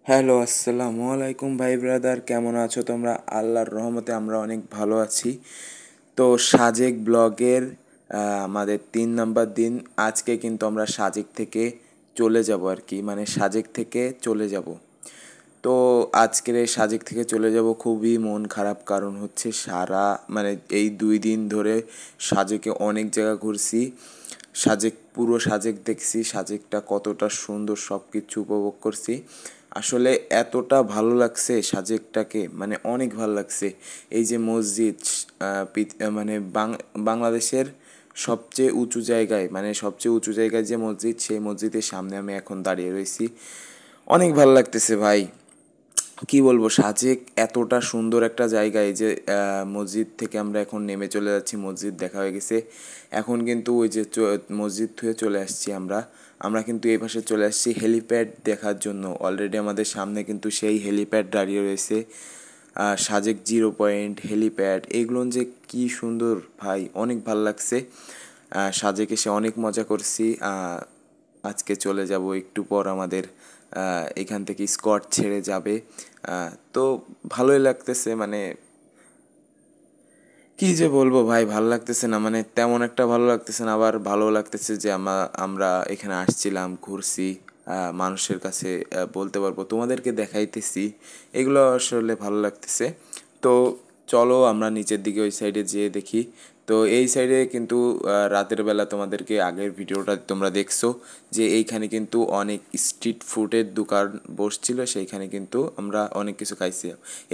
Hello, আসসালামু আলাইকুম ভাই ব্রাদার, কেমন আছো তোমরা? আল্লাহর রহমতে আমরা অনেক ভালো আছি। তো সাজেক ব্লগের আমাদের 3 নাম্বার দিন। আজকে কিন্তু আমরা সাজেক থেকে চলে যাব আর কি, মানে সাজেক থেকে চলে যাব। তো আজকের এই সাজেক থেকে চলে যাব, খুবই মন খারাপ। কারণ হচ্ছে মানে এই 2 দিন ধরে সাজেকে অনেক জায়গা ঘুরছি। পুরো সাজেক দেখছি, সাজেকটা কতটা সুন্দর সব কিছু উপভোগ করছি। আসলে এতটা ভালো লাগছে সাজেকটাকে, মানে অনেক ভালো লাগছে। এই যে মসজিদ, মানে বাংলাদেশের সবচেয়ে উঁচু জায়গায়, মানে সবচেয়ে উঁচু জায়গায় যে মসজিদ, সেই মসজিদের সামনে আমি এখন দাঁড়িয়ে রয়েছি। অনেক ভালো লাগতেছে ভাই। কি বলবো, সাজেক এতটা সুন্দর একটা জায়গা। এই যে মসজিদ থেকে আমরা এখন নেমে চলে যাচ্ছি, মসজিদ দেখা হয়ে গেছে। এখন কিন্তু ওই যে মসজিদ থেকে চলে আসছি আমরা। আমরা কিন্তু এই পাশে চলে আসছি হেলিপ্যাড দেখার জন্য। অলরেডি আমাদের সামনে কিন্তু সেই হেলিপ্যাড দাঁড়িয়ে রয়েছে। সাজেক 0 পয়েন্ট হেলিপ্যাড, এগুলো যে কি সুন্দর ভাই, অনেক ভাল লাগছে। সাজেক এসে অনেক মজা করছি। আজকে চলে যাব একটু পর, আমাদের এখান থেকে স্কট ছেড়ে যাবে। তো ভালোই লাগতেছে, মানে কি যে বলবো ভাই, ভালো লাগতেছে না, মানে তেমন একটা ভালো লাগতেছে না। আবার ভালো লাগতেছে যে আমরা এখানে আসছিলাম, ঘুরছি, মানুষের কাছে বলতে পারবো, তোমাদেরকে দেখাইতেছি, এগুলো আসলে ভালো লাগতেছে। তো চলো আমরা নিচের দিকে ওই সাইডে যেয়ে দেখি। তো এই সাইডে কিন্তু রাতের বেলা, তোমাদেরকে আগের ভিডিওটা তোমরা দেখছো যে এইখানে কিন্তু অনেক স্ট্রিট ফুডের দোকান বসছিল, সেইখানে কিন্তু আমরা অনেক কিছু খাইছি।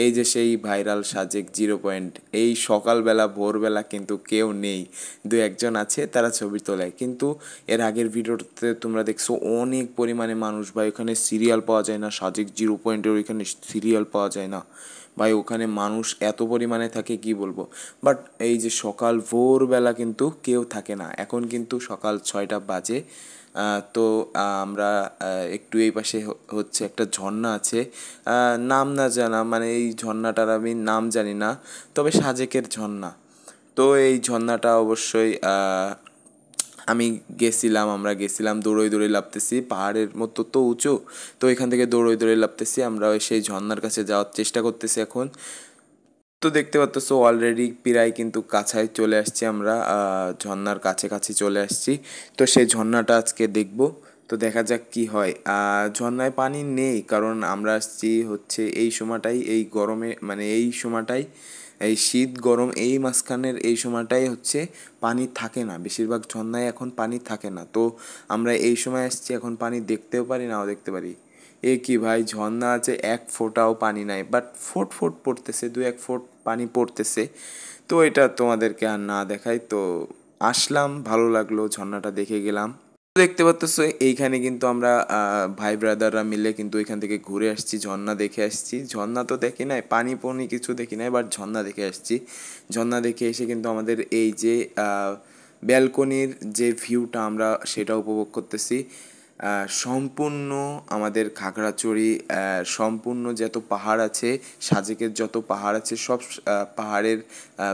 এই যে সেই ভাইরাল সাজেক 0 পয়েন্ট, এই সকালবেলা ভোরবেলা কিন্তু কেউ নেই, 2-1জন আছে, তারা ছবি তোলে। কিন্তু এর আগের ভিডিওতে তোমরা দেখছো অনেক পরিমাণে মানুষ ভাই, ওখানে সিরিয়াল পাওয়া যায় না। সাজেক 0 পয়েন্টের ওইখানে সিরিয়াল পাওয়া যায় না ভাই, ওখানে মানুষ এত পরিমাণে থাকে কি বলবো। বাট এই যে সকাল ভোরবেলা কিন্তু কেউ থাকে না। এখন কিন্তু সকাল 6টা বাজে। তো আমরা একটু এই পাশে হচ্ছে একটা ঝর্ণা আছে, নাম না জানা, মানে এই ঝর্ণাটার আমি নাম জানি না, তবে সাজেকের ঝর্ণা। তো এই ঝর্ণাটা অবশ্যই আমরা গেছিলাম, দৌড়ই দৌড়ই লাফতেছি, পাহাড়ের মতো তো উঁচু। তো এখান থেকে দৌড়ই দৌড়ই লাফতেছি, আমরা ওই সেই ঝর্ণার কাছে যাওয়ার চেষ্টা করতেছি এখন। তো দেখতে পাচ্ছ অলরেডি প্রায় কিন্তু কাছায় চলে আসছি আমরা, ঝর্ণার কাছে চলে আসছি। তো সেই ঝর্ণাটা আজকে দেখব। তো দেখা যাক কি হয়। ঝর্ণায় পানি নেই, কারণ আমরা আসছি হচ্ছে এই সময়টাই, এই গরমে, মানে এই সময়টাই, এই শীত গরম এই মাঝখানের এই সময়টাই হচ্ছে পানি থাকে না, বেশিরভাগ ঝর্ণায় এখন পানি থাকে না। তো আমরা এই সময় আসছি, এখন পানি দেখতেও পারি, নাও দেখতে পারি। এ কি ভাই, ঝর্ণা আছে, এক ফোঁটাও পানি নাই, বাট ফোট ফোট পড়তেছে, 2-1 ফোঁট পানি পড়তেছে। তো এটা তোমাদেরকে আর না দেখাই। তো আসলাম, ভালো লাগলো, ঝর্ণাটা দেখে গেলাম। দেখতে পাচ্ছ এইখানে কিন্তু আমরা ভাই ব্রাদাররা মিলে কিন্তু এখান থেকে ঘুরে আসছি, ঝর্ণা দেখে আসছি। ঝর্ণা তো দেখি নাই, পানি পনি কিছু দেখি নাই, বাট ঝর্ণা দেখে আসছি। ঝর্ণা দেখে এসে কিন্তু আমাদের এই যে ব্যালকনির যে ভিউটা, আমরা সেটা উপভোগ করতেছি। সম্পূর্ণ আমাদের খাগড়াছড়ি, সম্পূর্ণ যত পাহাড় আছে, সাজেকের যত পাহাড় আছে, সব পাহাড়ের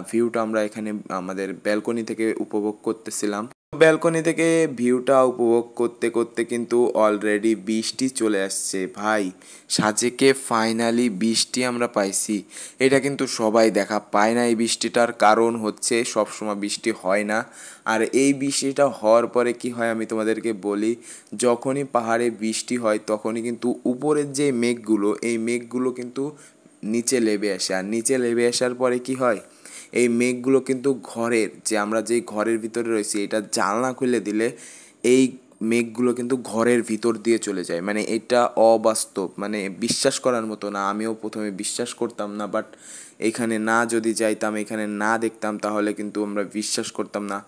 ভিউটা আমরা এখানে আমাদের ব্যালকনি থেকে উপভোগ করতেছিলাম। ব্যালকনি থেকে ভিউটা উপভোগ করতে করতে কিন্তু অলরেডি বৃষ্টি চলে আসছে ভাই। সাজেকে ফাইনালি বৃষ্টি আমরা পাইছি। এটা কিন্তু সবাই দেখা পায় না। এই বৃষ্টিটার কারণ হচ্ছে সবসময় বৃষ্টি হয় না। আর এই বৃষ্টিটা হওয়ার পরে কি হয় আমি তোমাদেরকে বলি, যখনই পাহাড়ে বৃষ্টি হয় তখনই কিন্তু উপরের যে মেঘগুলো, এই মেঘগুলো কিন্তু নিচে নেমে আসে। আর নিচে নেমে আসার পরে কি হয়, এই মেঘগুলো কিন্তু ঘরের, যে আমরা যেই ঘরের ভিতরে রয়েছি, এটা জানলা খুলে দিলে এই মেঘগুলো কিন্তু ঘরের ভিতর দিয়ে চলে যায়। মানে এটা অবাস্তব, মানে বিশ্বাস করার মতো না। আমিও প্রথমে বিশ্বাস করতাম না, বাট এখানে না যদি যাইতাম, এখানে না দেখতাম, তাহলে কিন্তু আমরা বিশ্বাস করতাম না।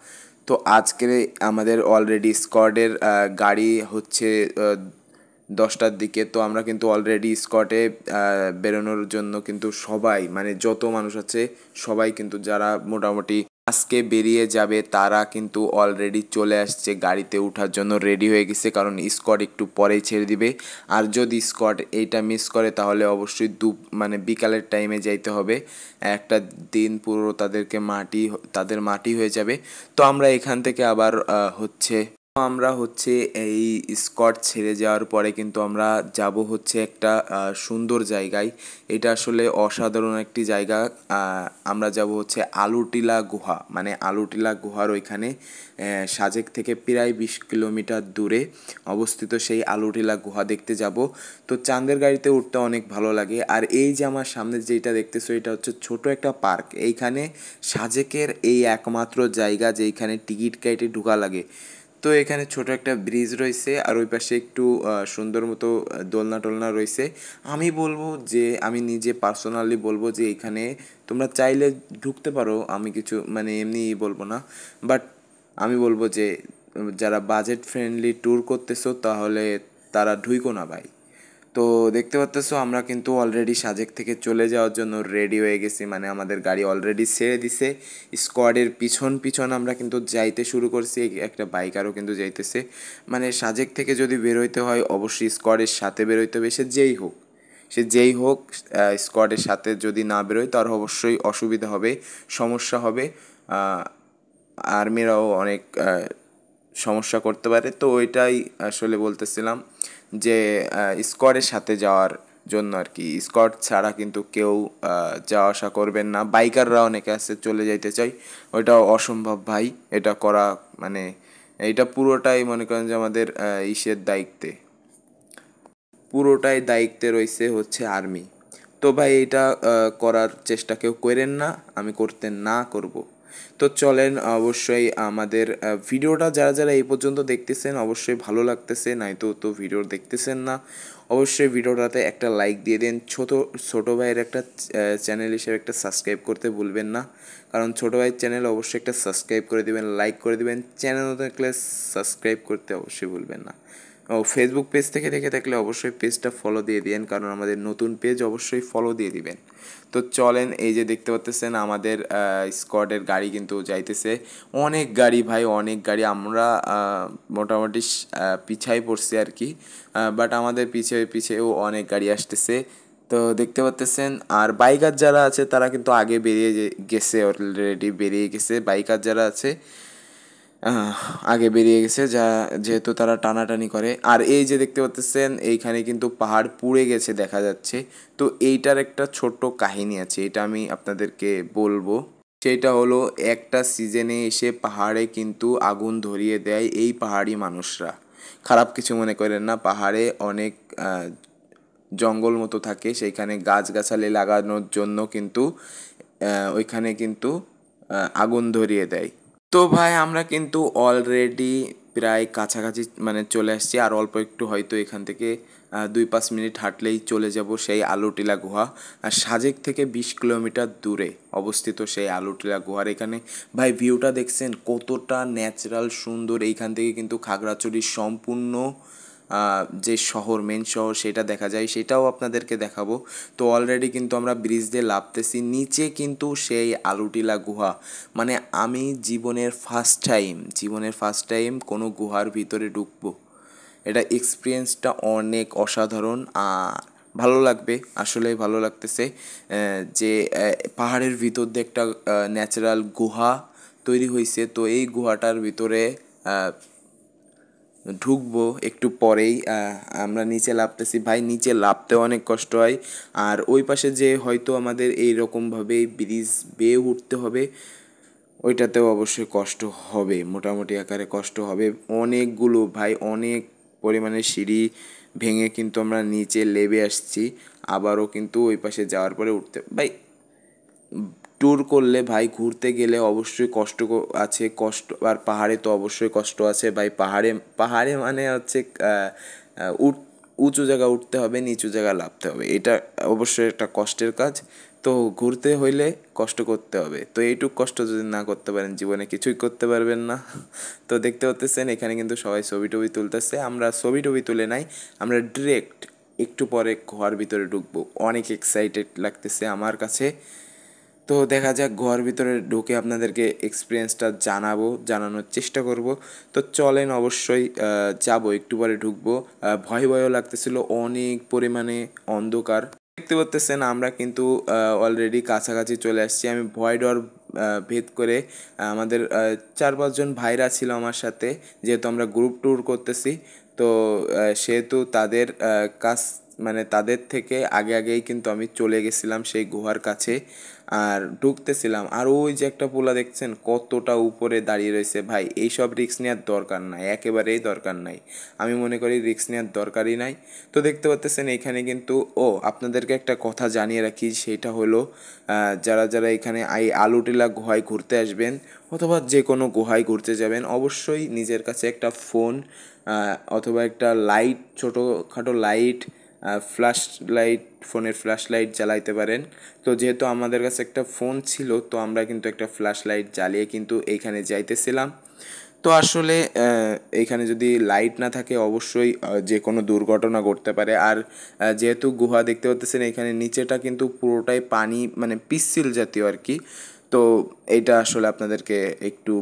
তো আজকে আমাদের অলরেডি স্কোয়াডের গাড়ি হচ্ছে 10টার দিকে। তো আমরা কিন্তু অলরেডি স্কটে বেরোনোর জন্য কিন্তু সবাই, মানে যত মানুষ আছে সবাই কিন্তু, যারা মোটামুটি আজকে বেরিয়ে যাবে, তারা কিন্তু অলরেডি চলে আসছে, গাড়িতে ওঠার জন্য রেডি হয়ে গেছে। কারণ স্কট একটু পরেই ছেড়ে দিবে। আর যদি স্কট এইটা মিস করে, তাহলে অবশ্যই মানে বিকালের টাইমে যাইতে হবে। একটা দিন পুরো তাদের মাটি হয়ে যাবে। তো আমরা এখান থেকে আবার হচ্ছে আমরা হচ্ছে এই স্কট ছেড়ে যাওয়ার পরে কিন্তু আমরা যাব হচ্ছে একটা সুন্দর জায়গায়। এটা আসলে অসাধারণ একটি জায়গা। আমরা যাব হচ্ছে আলুটিলা গুহা, মানে আলুটিলা গুহার ওইখানে সাজেক থেকে প্রায় 20 কিলোমিটার দূরে অবস্থিত সেই আলুটিলা গুহা দেখতে যাব। তো চাঁদের গাড়িতে উঠতে অনেক ভালো লাগে। আর এই যে আমার সামনে যেটা দেখতেছো এটা হচ্ছে ছোট একটা পার্ক। এইখানে সাজেকের এই একমাত্র জায়গা যেইখানে টিকিট কেটে ঢোকা লাগে। তো এখানে ছোট একটা ব্রিজ রয়েছে আর ওই পাশে একটু সুন্দর মতো দোলনা টোলনা রয়েছে। আমি বলবো যে আমি নিজে পার্সোনালি বলবো যে এখানে তোমরা চাইলে ঢুকতে পারো, আমি কিছু মানে এমনি বলবো না। বাট আমি বলবো যে যারা বাজেট ফ্রেন্ডলি ট্যুর করতেছো তাহলে তারা ঢুইকো না ভাই। তো দেখতে পাচ্তেছো আমরা কিন্তু অলরেডি সাজেক থেকে চলে যাওয়ার জন্য রেডি হয়ে গেছি, মানে আমাদের গাড়ি অলরেডি ছেড়ে দিছে। স্কোয়াডের পিছন পিছন আমরা কিন্তু যাইতে শুরু করছি, একটা বাইকারও কিন্তু যাইতেছে। মানে সাজেক থেকে যদি বেরোইতে হয় অবশ্যই স্কোয়াডের সাথে বেরোইতে হবে, সে যেই হোক স্কোয়াডের সাথে যদি না বেরোয় তার অবশ্যই অসুবিধা হবে, সমস্যা হবে। আর্মিরাও অনেক সমস্যা করতে পারে। তো ওইটাই আসলে বলতেছিলাম যে স্কোয়াডের সাথে যাওয়ার জন্য আর কি। স্কোয়াড ছাড়া কিন্তু কেউ যাওয়া আসা করবেন না। বাইকাররা অনেকে আছে চলে যাইতে চাই, ওইটাও অসম্ভব ভাই। এটা করা মানে এইটা পুরোটাই মনে করেন যে আমাদের ইসের দায়িত্বে, পুরোটাই দায়িত্বে রয়েছে হচ্ছে আর্মি। তো ভাই এটা করার চেষ্টা কেউ করেন না, আমি করতে না করব। তো চলেন অবশ্যই আমাদের ভিডিওটা যারা যারা এই পর্যন্ত দেখতেছেন অবশ্যই ভালো লাগতেছে, নয়তো তো ভিডিও দেখতেছেন না। অবশ্যই ভিডিওটাতে একটা লাইক দিয়ে দেন। ছোটো ভাইয়ের একটা চ্যানেল হিসেবে একটা সাবস্ক্রাইব করতে ভুলবেন না, কারণ ছোটো ভাইয়ের চ্যানেল অবশ্যই একটা সাবস্ক্রাইব করে দিবেন, লাইক করে দিবেন। চ্যানেল থাকলে সাবস্ক্রাইব করতে অবশ্যই ভুলবেন না। ও ফেসবুক পেজ থেকে দেখে থাকলে অবশ্যই পেজটা ফলো দিয়ে দিবেন, কারণ আমাদের নতুন পেজ অবশ্যই ফলো দিয়ে দিবেন। তো চলেন, এই যে দেখতে পাচ্তেছেন আমাদের স্কোয়াডের গাড়ি কিন্তু যাইতেছে। অনেক গাড়ি ভাই, অনেক গাড়ি। আমরা মোটামুটি পিছাই পড়ছি আর কি, বাট আমাদের পিছে পিছেও অনেক গাড়ি আসতেছে। তো দেখতে পাচ্তেছেন আর বাইকার যারা আছে তারা কিন্তু আগে বেরিয়ে গেছে, অলরেডি বেরিয়ে গেছে বাইকার যারা আছে আগে বেরিয়ে গেছে, যেহেতু তারা টানাটানি করে। আর এই যে দেখতে পাচ্ছেন এইখানে কিন্তু পাহাড় পুড়ে গেছে দেখা যাচ্ছে। তো এইটার একটা ছোট্ট কাহিনী আছে, এটা আমি আপনাদেরকে বলবো। সেটা হলো একটা সিজনে এসে পাহাড়ে কিন্তু আগুন ধরিয়ে দেয় এই পাহাড়ি মানুষরা। খারাপ কিছু মনে করেন না, পাহাড়ে অনেক জঙ্গল মতো থাকে, সেইখানে গাছগাছালি লাগানোর জন্য কিন্তু ওইখানে কিন্তু আগুন ধরিয়ে দেয়। তো ভাই আমরা কিন্তু অলরেডি প্রায় কাছাকাছি মানে চলে আসছি, আর অল্প একটু হয়তো এখান থেকে 2-5 মিনিট হাঁটলেই চলে যাব সেই আলুটিলা গুহা। আর সাজেক থেকে 20 কিলোমিটার দূরে অবস্থিত সেই আলুটিলা গুহার এখানে ভাই ভিউটা দেখছেন কতটা ন্যাচারাল সুন্দর। এইখান থেকে কিন্তু খাগড়াছড়ির সম্পূর্ণ যে শহর, মেন শহর সেটা দেখা যায়, সেটাও আপনাদেরকে দেখাবো। তো অলরেডি কিন্তু আমরা ব্রিজ দিয়ে লাফতেছি, নিচে কিন্তু সেই আলুটিলা গুহা। মানে আমি জীবনের ফার্স্ট টাইম কোনো গুহার ভিতরে ঢুকবো। এটা এক্সপিরিয়েন্সটা অনেক অসাধারণ, আর ভালো লাগবে, আসলেই ভালো লাগতেছে যে পাহাড়ের ভিতর দিয়ে একটা ন্যাচারাল গুহা তৈরি হয়েছে। তো এই গুহাটার ভিতরে ঢুকবো একটু পরেই। আমরা নিচে নামতেছি ভাই, নিচে নামতে অনেক কষ্ট হয়। আর ওই পাশে যে হয়তো আমাদের এইরকমভাবে ব্রিজ বেয়ে উঠতে হবে, ওইটাতেও অবশ্যই কষ্ট হবে, মোটামুটি আকারে কষ্ট হবে। অনেকগুলো ভাই, অনেক পরিমাণে সিঁড়ি ভেঙে কিন্তু আমরা নিচে নেমে আসছি। আবারও কিন্তু ওই পাশে যাওয়ার পরে উঠতে ভাই, ট্যুর করলে ভাই, ঘুরতে গেলে অবশ্যই কষ্ট আছে, কষ্ট আর পাহাড়ে তো অবশ্যই কষ্ট আছে ভাই। পাহাড়ে পাহাড়ে মানে হচ্ছে উঁচু জায়গা উঠতে হবে, নিচু জায়গা নামতে হবে, এটা অবশ্যই একটা কষ্টের কাজ। তো ঘুরতে হইলে কষ্ট করতে হবে, তো এইটুক কষ্ট যদি না করতে পারেন জীবনে কিছুই করতে পারবেন না। তো দেখতে পাচ্ছেন এখানে কিন্তু সবাই ছবি টবি তুলতেছে, আমরা ছবি টবি তুলে নাই, আমরা ডিরেক্ট একটু পরে ঘর ভিতরে ঢুকবো। অনেক এক্সাইটেড লাগতেছে আমার কাছে। তো দেখা যাক, ঘর ভিতরে ঢুকে আপনাদেরকে এক্সপিরিয়েন্সটা জানানোর চেষ্টা করব। তো চলেন অবশ্যই যাব, একটু পরে ঢুকবো। ভয়ও লাগতেছিল, অনেক পরিমাণে অন্ধকার। দেখতে পাচ্ছেন আমরা কিন্তু অলরেডি কাছাকাছি চলে আসছি। আমি ভয় ডর ভেদ করে আমাদের 4-5 জন ভাইরা ছিল আমার সাথে, যেহেতু আমরা গ্রুপ ট্যুর করতেছি। তো সেহেতু তাদের কাছ মানে তাদের থেকে আগেই কিন্তু আমি চলে গেছিলাম সেই গুহার কাছে আর ঢুকতেছিলাম। আর ওই যে একটা পোলা দেখছেন কতটা উপরে দাঁড়িয়ে রয়েছে, ভাই এইসব রিস্ক নেওয়ার দরকার নাই, একেবারেই দরকার নাই। আমি মনে করি রিস্ক নেওয়ার দরকারই নাই। তো দেখতে পাচ্ছেন এখানে কিন্তু আপনাদেরকে একটা কথা জানিয়ে রাখি, সেটা হলো যারা যারা এখানে এই আলুটিলা গুহায় ঘুরতে আসবেন অথবা যে কোনো গুহায় ঘুরতে যাবেন, অবশ্যই নিজের কাছে একটা ফোন অথবা একটা লাইট, ছোটোখাটো লাইট, ফ্ল্যাশ লাইট, ফোনের ফ্ল্যাশ লাইট জ্বালাইতে পারেন। তো যেহেতু আমাদের কাছে একটা ফোন ছিল, তো আমরা কিন্তু একটা ফ্ল্যাশ লাইট জ্বালিয়ে কিন্তু এইখানে যাইতেছিলাম। তো আসলে এইখানে যদি লাইট না থাকে অবশ্যই যে কোনো দুর্ঘটনা ঘটতে পারে। আর যেহেতু গুহা দেখতে পাচ্ছেন এখানে নিচেটা কিন্তু পুরোটাই পানি, মানে পিচ্ছিল জাতীয় আর কি। তো এইটা আসলে আপনাদেরকে একটু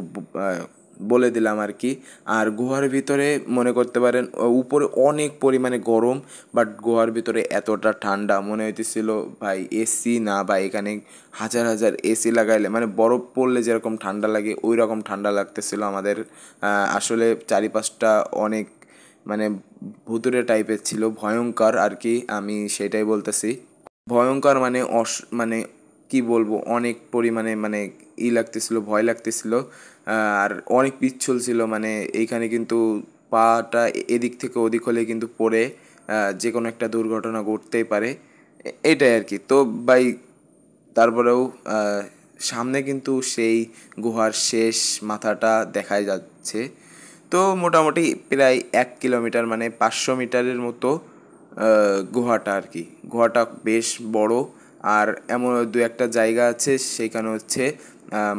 বলে দিলাম আর কি। আর গুহার ভিতরে মনে করতে পারেন উপরে অনেক পরিমাণে গরম, বাট গুহার ভিতরে এতটা ঠান্ডা মনে হইতেছিল ভাই এসি না, বা এখানে হাজার হাজার এসি লাগাইলে মানে বরফ পড়লে যেরকম ঠান্ডা লাগে ওই রকম ঠান্ডা লাগতেছিল আমাদের। আসলে চারিপাশটা অনেক মানে ভুতুড়ে টাইপের ছিল, ভয়ঙ্কর আর কি, আমি সেটাই বলতেছি। ভয়ঙ্কর মানে মানে কি বলবো, অনেক পরিমাণে মানে লাগতেছিল, ভয় লাগতেছিল। আর অনেক পিচ্ছল ছিল, মানে এইখানে কিন্তু পাটা এদিক থেকে ওদিক হলে কিন্তু পড়ে যে কোনো একটা দুর্ঘটনা ঘটতেই পারে, এটাই আর কি। তো ভাই তারপরেও সামনে কিন্তু সেই গুহার শেষ মাথাটা দেখা যাচ্ছে। তো মোটামুটি প্রায় 1 কিলোমিটার মানে 500 মিটারের মতো গুহাটা আর কি। গুহাটা বেশ বড়। আর এমন দু একটা জায়গা আছে সেইখানে হচ্ছে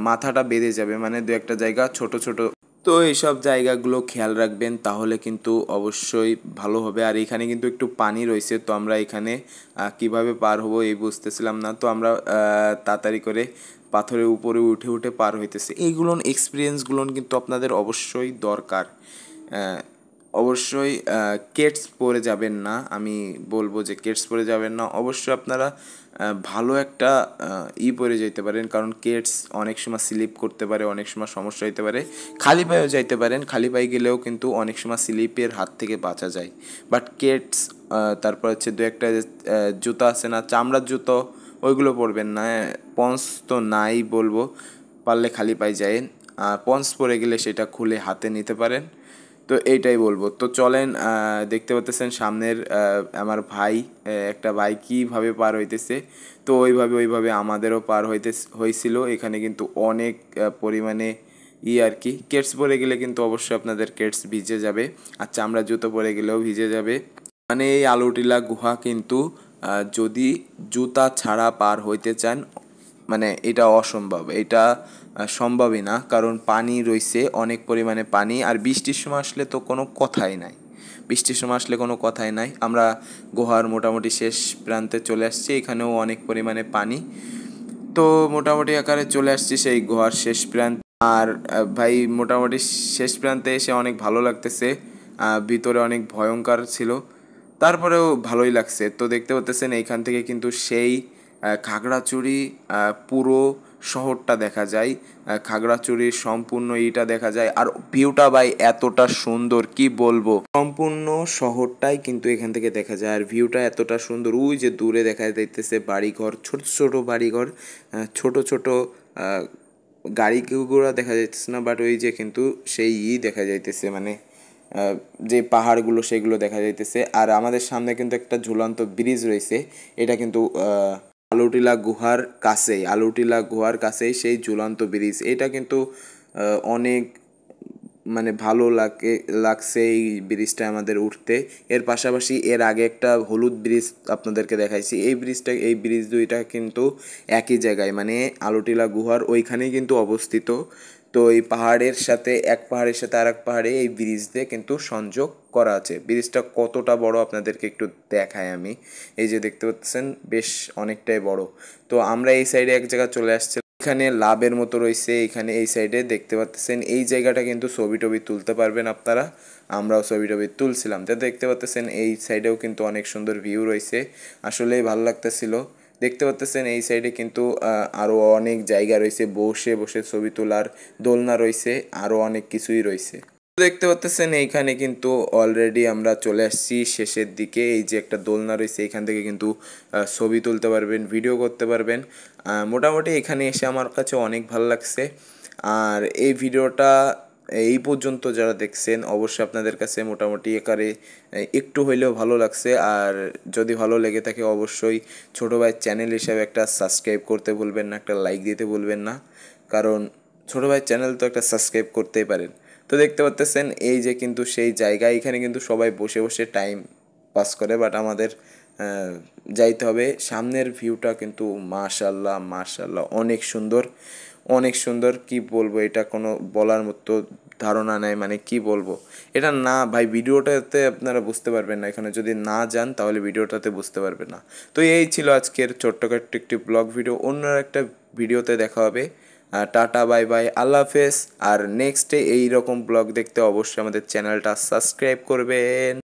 মাথাটা বেঁধে যাবে, মানে দু একটা জায়গা ছোট ছোট। তো এইসব জায়গাগুলো খেয়াল রাখবেন, তাহলে কিন্তু অবশ্যই ভালো হবে। আর এখানে কিন্তু একটু পানি রয়েছে, তো আমরা এখানে কিভাবে পার হবো এই বুঝতেছিলাম না। তো আমরা তাড়াতাড়ি করে পাথরের উপরে উঠে উঠে পার হইতেছে। এইগুলোন এক্সপিরিয়েন্সগুলোন কিন্তু আপনাদের অবশ্যই দরকার। অবশ্যই কেডস পরে যাবেন না, আমি বলবো যে কেডস পরে যাবেন না। অবশ্যই আপনারা ভালো একটা পরে যেতে পারেন, কারণ কেডস অনেক সময় স্লিপ করতে পারে, অনেক সময় সমস্যা হতে পারে। খালি পায়েও যাইতে পারেন, খালি পায়ে গেলেও কিন্তু অনেক সময় স্লিপের হাত থেকে বাঁচা যায়। বাট কেডস, তারপর হচ্ছে দু একটা জুতা আছে না, চামড়ার জুতো, ওইগুলো পরবেন না। পন্স তো নাই বলবো, পারলে খালি পায়ে যায়েন। পন্স পরে গেলে সেটা খুলে হাতে নিতে পারেন। তো এইটাই বলবো। তো চলেন, দেখতে পাচ্ছেন সামনের আমার ভাই একটা ভাই কীভাবে পার হইতেছে। তো ওইভাবে আমাদেরও পার হয়েছিল। এখানে কিন্তু অনেক পরিমাণে আর কি, কেডস পরে গেলে কিন্তু অবশ্যই আপনাদের কেডস ভিজে যাবে, আর চামড়া জুতো পরে গেলেও ভিজে যাবে। মানে এই আলুটিলা গুহা কিন্তু যদি জুতা ছাড়া পার হইতে চান, মানে এটা অসম্ভব, এটা সম্ভবই না, কারণ পানি রইছে অনেক পরিমাণে পানি। আর বৃষ্টির সময় আসলে তো কোনো কথাই নাই, বৃষ্টির সময় আসলে কোনো কথাই নাই। আমরা গুহার মোটামুটি শেষ প্রান্তে চলে আসছি, এখানেও অনেক পরিমাণে পানি। তো মোটামুটি আকারে চলে আসছি সেই গুহার শেষ প্রান্তে। আর ভাই মোটামুটি শেষ প্রান্তে এসে অনেক ভালো লাগতেছে। ভিতরে অনেক ভয়ঙ্কর ছিল, তারপরেও ভালোই লাগছে। তো দেখতে পাচ্ছেন এইখান থেকে কিন্তু সেই খাগড়াছড়ি পুরো শহরটা দেখা যায়, খাগড়াছড়ির সম্পূর্ণ ইটা দেখা যায়। আর ভিউটা ভাই এতটা সুন্দর কি বলবো, সম্পূর্ণ শহরটাই কিন্তু এখান থেকে দেখা যায়। আর ভিউটা এতটা সুন্দর, ওই যে দূরে দেখা যাইতেছে বাড়িঘর, ছোট ছোট বাড়িঘর, ছোট ছোট গাড়ি ঘোড়া দেখা যাইতেছে না, বাট ওই যে কিন্তু সেই দেখা যাইতেছে, মানে যে পাহাড়গুলো সেগুলো দেখা যাইতেছে। আর আমাদের সামনে কিন্তু একটা ঝুলন্ত ব্রিজ রয়েছে, এটা কিন্তু আলুটিলা গুহার কাছেই সেই ঝুলন্ত ব্রিজ। এটা কিন্তু অনেক মানে ভালো লাগছে এই ব্রিজটা আমাদের উঠতে। এর পাশাপাশি এর আগে একটা হলুদ ব্রিজ আপনাদেরকে দেখাইছি, এই ব্রিজ দুইটা কিন্তু একই জায়গায়, মানে আলুটিলা গুহার ওইখানেই কিন্তু অবস্থিত। তো এই পাহাড়ের সাথে এক পাহাড়ের সাথে আর এক পাহাড়ে এই ব্রিজ দিয়ে কিন্তু সংযোগ করা আছে। ব্রিজটা কতটা বড় আপনাদেরকে একটু দেখাই আমি, এই যে দেখতে পাচ্ছেন বেশ অনেকটাই বড়। তো আমরা এই সাইডে এক জায়গায় চলে আসছি, এখানে লাভের মতো রয়েছে, এখানে এই সাইডে দেখতে পাচ্ছেন এই জায়গাটা কিন্তু ছবি টবি তুলতে পারবেন আপনারা। আমরাও ছবি টবি তুলছিলাম। তো দেখতে পাচ্ছেন এই সাইডেও কিন্তু অনেক সুন্দর ভিউ রয়েছে, আসলেই ভালো লাগতেছিল। দেখতে পাচ্ছেন এই সাইডে কিন্তু আরও অনেক জায়গা রয়েছে, বসে বসে ছবি তোলার, দোলনা রয়েছে, আরও অনেক কিছুই রয়েছে। দেখতে পাচ্ছেন এইখানে কিন্তু অলরেডি আমরা চলে আসছি শেষের দিকে। এই যে একটা দোলনা রয়েছে, এখান থেকে কিন্তু ছবি তুলতে পারবেন, ভিডিও করতে পারবেন। মোটামুটি এখানে এসে আমার কাছে অনেক ভালো লাগছে। আর এই ভিডিওটা এই পর্যন্ত যারা দেখছেন অবশ্যই আপনাদের কাছে মোটামুটি একারে একটু হইলেও ভালো লাগছে। আর যদি ভালো লেগে থাকে অবশ্যই ছোটো ভাইয়ের চ্যানেল হিসাবে একটা সাবস্ক্রাইব করতে ভুলবেন না, একটা লাইক দিতে ভুলবেন না, কারণ ছোটো ভাইয়ের চ্যানেল তো একটা সাবস্ক্রাইব করতেই পারেন। তো দেখতে পাচ্ছেন এই যে কিন্তু সেই জায়গা, এখানে কিন্তু সবাই বসে বসে টাইম পাস করে, বাট আমাদের যাইতে হবে। সামনের ভিউটা কিন্তু মাশাল্লাহ মাশাল্লাহ অনেক সুন্দর, অনেক সুন্দর। কি বলবো, এটা কোনো বলার মতো ধারণা নেই, মানে কি বলবো এটা, না ভাই ভিডিওটাতে আপনারা বুঝতে পারবেন না, এখানে যদি না যান তাহলে ভিডিওটাতে বুঝতে পারবেন না। তো এই ছিল আজকের ছোট্টখাট্ট একটি ব্লগ ভিডিও, অন্য একটা ভিডিওতে দেখা হবে। টাটা বাই বাই, আল্লাহ হাফেজ। আর নেক্সটে এই রকম ব্লগ দেখতে অবশ্যই আমাদের চ্যানেলটা সাবস্ক্রাইব করবেন।